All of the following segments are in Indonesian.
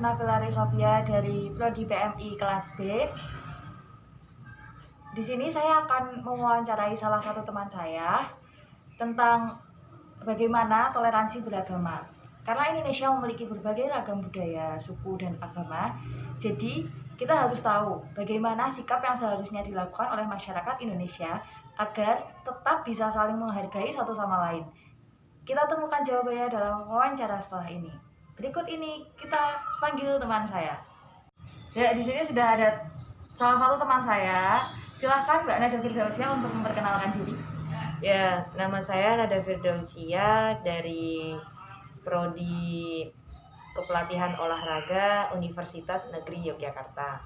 Nafila Sofia dari Prodi PMI kelas B. Di sini saya akan mewawancarai salah satu teman saya tentang bagaimana toleransi beragama. Karena Indonesia memiliki berbagai ragam budaya, suku, dan agama, jadi kita harus tahu bagaimana sikap yang seharusnya dilakukan oleh masyarakat Indonesia agar tetap bisa saling menghargai satu sama lain. Kita temukan jawabannya dalam wawancara setelah ini. Berikut ini kita panggil teman saya. Ya, di sini sudah ada salah satu teman saya. Silahkan Mbak Nada Firdausia untuk memperkenalkan diri. Ya, nama saya Nada Firdausia dari Prodi Kepelatihan Olahraga Universitas Negeri Yogyakarta.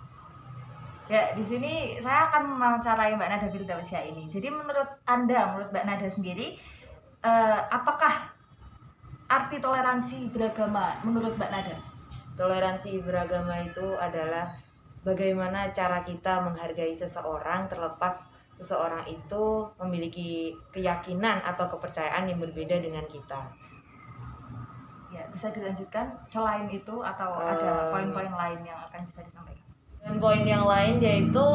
Ya, di sini saya akan mewawancarai Mbak Nada Firdausia ini. Jadi menurut Mbak Nada sendiri, apakah arti toleransi beragama menurut Mbak Nada? Toleransi beragama itu adalah bagaimana cara kita menghargai seseorang terlepas seseorang itu memiliki keyakinan atau kepercayaan yang berbeda dengan kita. Ya, bisa dilanjutkan selain itu atau ada poin-poin lain yang akan bisa disampaikan? Dan poin yang lain yaitu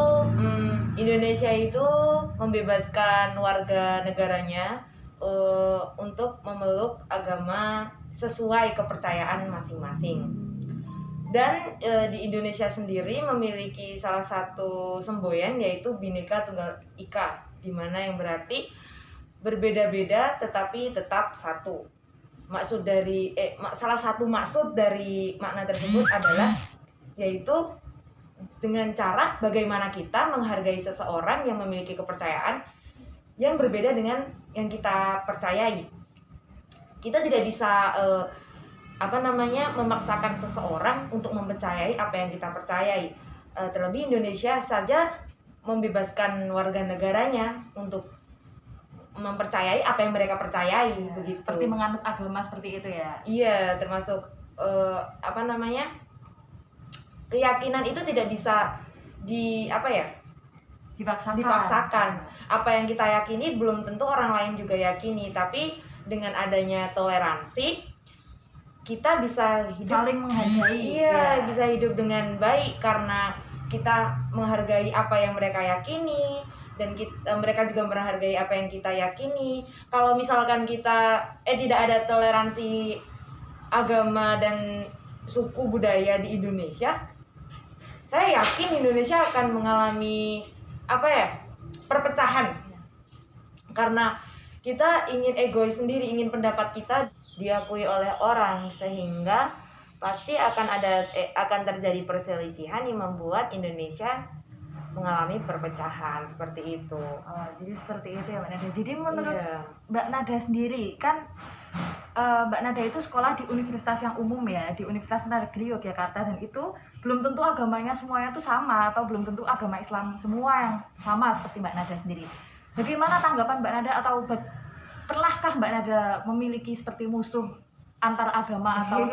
Indonesia itu membebaskan warga negaranya untuk memeluk agama sesuai kepercayaan masing-masing. Dan di Indonesia sendiri memiliki salah satu semboyan yaitu Bhinneka Tunggal Ika, di mana yang berarti berbeda-beda tetapi tetap satu. Salah satu maksud dari makna tersebut adalah yaitu dengan cara bagaimana kita menghargai seseorang yang memiliki kepercayaan yang berbeda dengan yang kita percayai. Kita tidak bisa memaksakan seseorang untuk mempercayai apa yang kita percayai. Terlebih Indonesia saja membebaskan warga negaranya untuk mempercayai apa yang mereka percayai, ya, begitu. Seperti menganut agama seperti itu ya. Iya, termasuk keyakinan itu tidak bisa dipaksakan. Apa yang kita yakini belum tentu orang lain juga yakini, tapi dengan adanya toleransi kita bisa hidup saling menghargai. Iya, bisa hidup dengan baik karena kita menghargai apa yang mereka yakini dan mereka juga menghargai apa yang kita yakini. Kalau misalkan kita tidak ada toleransi agama dan suku budaya di Indonesia, saya yakin Indonesia akan mengalami perpecahan. Karena kita ingin egois sendiri, ingin pendapat kita diakui oleh orang, sehingga pasti akan terjadi perselisihan yang membuat Indonesia mengalami perpecahan seperti itu. Jadi seperti itu ya Mbak Nada. Jadi menurut Mbak Nada sendiri kan Mbak Nada itu sekolah di universitas yang umum ya, di Universitas Negeri Yogyakarta, dan itu belum tentu agamanya semuanya itu sama, atau belum tentu agama Islam semua yang sama seperti Mbak Nada sendiri. Bagaimana tanggapan Mbak Nada, atau pernahkah Mbak Nada memiliki seperti musuh antar agama atau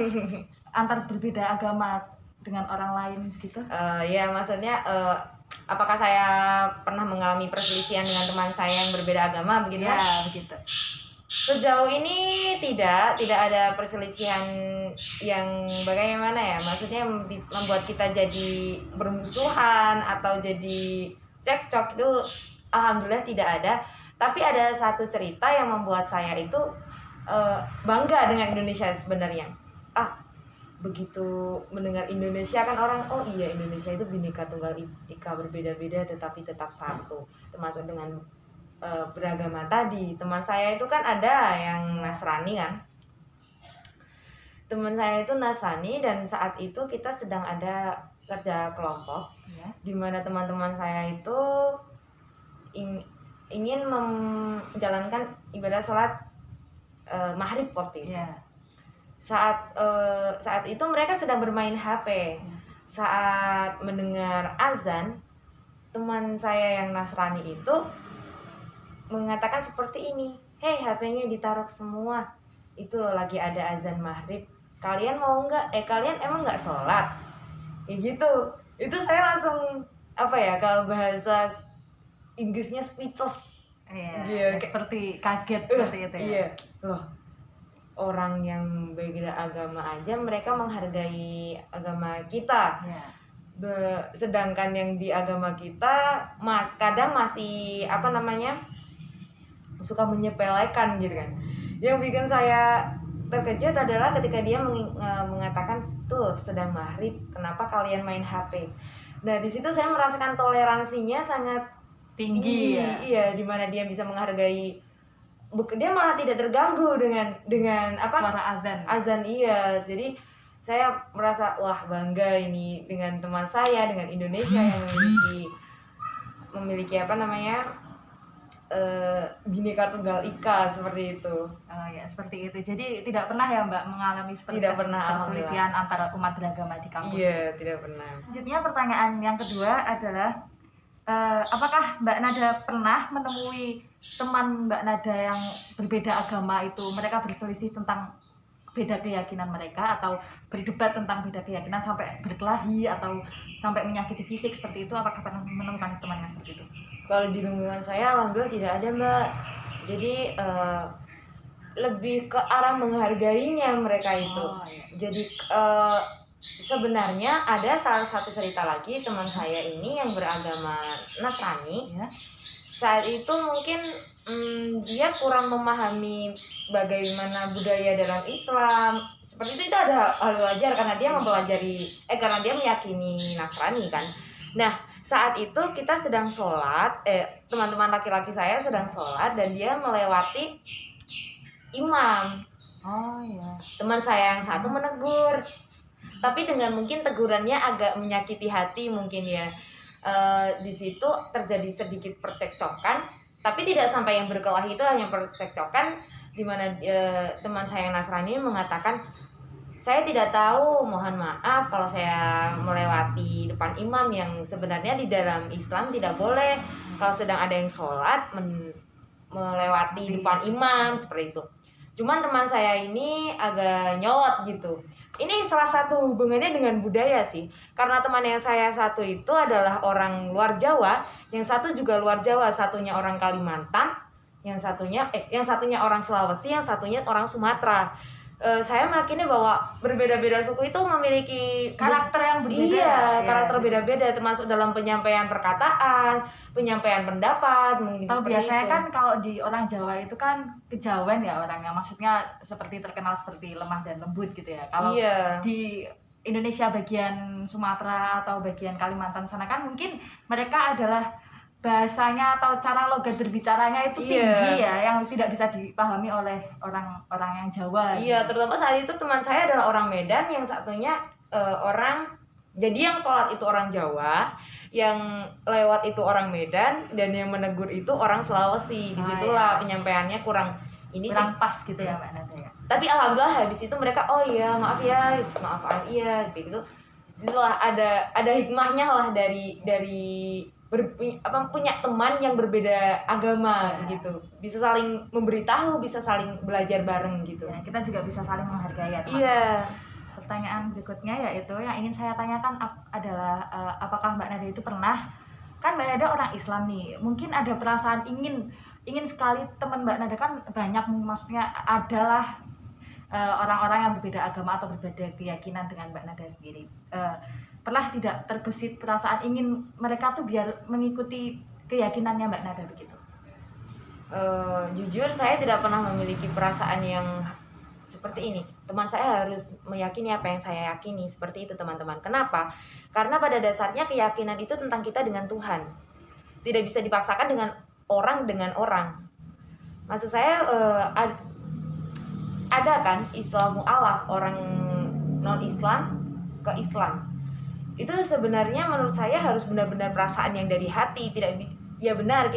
antar berbeda agama dengan orang lain gitu? Ya, maksudnya apakah saya pernah mengalami perselisihan dengan teman saya yang berbeda agama begitu? Ya, begitu. Sejauh ini tidak ada perselisihan yang bagaimana ya, maksudnya membuat kita jadi bermusuhan atau jadi cekcok, itu alhamdulillah tidak ada. Tapi ada satu cerita yang membuat saya itu bangga dengan Indonesia sebenarnya. Begitu mendengar Indonesia kan orang, oh iya, Indonesia itu Bhinneka Tunggal Ika, berbeda-beda tetapi tetap satu, termasuk dengan beragama tadi. Teman saya itu kan ada yang Nasrani kan. Teman saya itu Nasrani, dan saat itu kita sedang ada kerja kelompok ya, di mana teman-teman saya itu ingin menjalankan ibadah sholat maghrib waktu itu. ya. Saat itu mereka sedang bermain HP. Saat mendengar azan, teman saya yang Nasrani itu mengatakan seperti ini, "Hei, HP-nya ditaruh semua. Itu loh lagi ada azan maghrib. Kalian mau nggak? Kalian emang nggak sholat?" Ya gitu. Itu saya langsung kalau bahasa Inggrisnya speechless. Iya, seperti kaget seperti itu ya. Iya. Loh, orang yang beda agama aja mereka menghargai agama kita. Ya. Sedangkan yang di agama kita kadang masih suka menyepelekan gitu kan. Yang bikin saya terkejut adalah ketika dia mengatakan tuh sedang maghrib, kenapa kalian main HP. Nah di situ saya merasakan toleransinya sangat tinggi. Ya? Iya, dimana dia bisa menghargai, dia malah tidak terganggu dengan Suara azan. Iya, jadi saya merasa wah bangga ini dengan teman saya, dengan Indonesia yang memiliki Bhinneka Tunggal Ika seperti itu. Oh ya, seperti itu. Jadi tidak pernah ya Mbak mengalami seperti perselisihan antara umat beragama di kampus? Iya, tidak pernah. Selanjutnya pertanyaan yang kedua adalah apakah Mbak Nada pernah menemui teman Mbak Nada yang berbeda agama itu, mereka berselisih tentang beda keyakinan mereka atau berdebat tentang beda keyakinan sampai berkelahi atau sampai menyakiti fisik seperti itu? Apakah pernah menemukan teman yang seperti itu? Kalau di lingkungan saya alhamdulillah tidak ada Mbak. Jadi lebih ke arah menghargainya mereka itu. Iya. Jadi sebenarnya ada salah satu cerita lagi teman saya ini yang beragama Nasrani. Ya. Saat itu mungkin dia kurang memahami bagaimana budaya dalam Islam. Seperti itu ada hal wajar karena dia karena dia meyakini Nasrani kan. Nah, saat itu kita sedang sholat, teman-teman laki-laki saya sedang sholat dan dia melewati imam. Oh iya. Teman saya yang satu menegur, tapi dengan mungkin tegurannya agak menyakiti hati mungkin ya. Di situ terjadi sedikit percekcokan, tapi tidak sampai yang berkelahi, itu hanya percekcokan di mana teman saya yang Nasrani mengatakan, saya tidak tahu, mohon maaf kalau saya melewati depan imam yang sebenarnya di dalam Islam tidak boleh kalau sedang ada yang sholat melewati depan imam seperti itu. Cuman teman saya ini agak nyolot gitu. Ini salah satu hubungannya dengan budaya sih. Karena teman yang saya satu itu adalah orang luar Jawa, yang satu juga luar Jawa, satunya orang Kalimantan, yang satunya orang Sulawesi, yang satunya orang Sumatera. Saya meyakini bahwa berbeda-beda suku itu memiliki karakter yang berbeda. Iya, karakter beda-beda termasuk dalam penyampaian perkataan, penyampaian pendapat. Biasanya itu kan kalau di orang Jawa itu kan kejawen ya orangnya, maksudnya seperti terkenal seperti lemah dan lembut gitu ya. Kalau di Indonesia bagian Sumatera atau bagian Kalimantan sana kan mungkin mereka adalah bahasanya atau cara logat berbicaranya itu tinggi ya, yang tidak bisa dipahami oleh orang-orang yang Jawa. Iya, terutama saat itu teman saya adalah orang Medan, yang satunya jadi yang sholat itu orang Jawa, yang lewat itu orang Medan, dan yang menegur itu orang Sulawesi. Disitulah penyampaiannya kurang pas gitu ya Mbak Nada ya. Tapi alhamdulillah habis itu mereka maaf ya, maafan iya gitu. Itulah ada hikmahnya lah dari punya teman yang berbeda agama gitu, bisa saling memberitahu, bisa saling belajar bareng gitu ya, kita juga bisa saling menghargai ya teman. Iya. Pertanyaan berikutnya yaitu yang ingin saya tanyakan adalah apakah Mbak Nada itu pernah, kan Mbak Nada orang Islam nih, mungkin ada perasaan ingin sekali teman Mbak Nada kan banyak, maksudnya adalah orang-orang yang berbeda agama atau berbeda keyakinan dengan Mbak Nada sendiri. Pernah tidak terbesit perasaan ingin mereka tuh biar mengikuti keyakinannya Mbak Nada begitu? Jujur saya tidak pernah memiliki perasaan yang seperti ini. Teman saya harus meyakini apa yang saya yakini, seperti itu teman-teman. Kenapa? Karena pada dasarnya keyakinan itu tentang kita dengan Tuhan. Tidak bisa dipaksakan dengan orang. Maksud saya ada kan istilah mu'alaf, orang non-Islam ke Islam. Itu sebenarnya menurut saya harus benar-benar perasaan yang dari hati. Ya benar,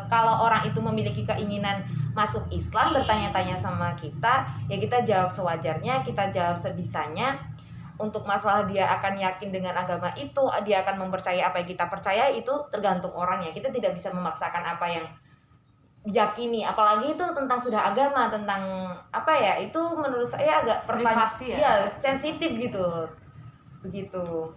kalau orang itu memiliki keinginan masuk Islam, bertanya-tanya sama kita, ya kita jawab sewajarnya, kita jawab sebisanya. Untuk masalah dia akan yakin dengan agama itu, dia akan mempercayai apa yang kita percaya, itu tergantung orangnya. Kita tidak bisa memaksakan apa yang diyakini, apalagi itu tentang sudah agama, tentang itu menurut saya agak privasi ya, sensitif gitu. Begitu.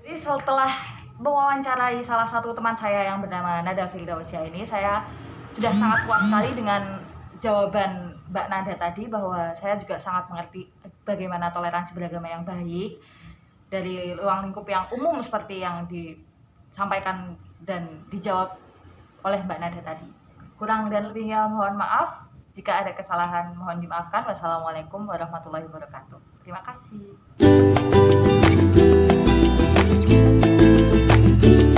Jadi setelah mewawancarai salah satu teman saya yang bernama Nada Firdausyah ini, saya sudah sangat puas sekali dengan jawaban Mbak Nanda tadi bahwa saya juga sangat mengerti bagaimana toleransi beragama yang baik dari ruang lingkup yang umum seperti yang disampaikan dan dijawab oleh Mbak Nanda tadi. Kurang dan lebihnya mohon maaf. Jika ada kesalahan mohon dimaafkan. Wassalamualaikum warahmatullahi wabarakatuh. Terima kasih.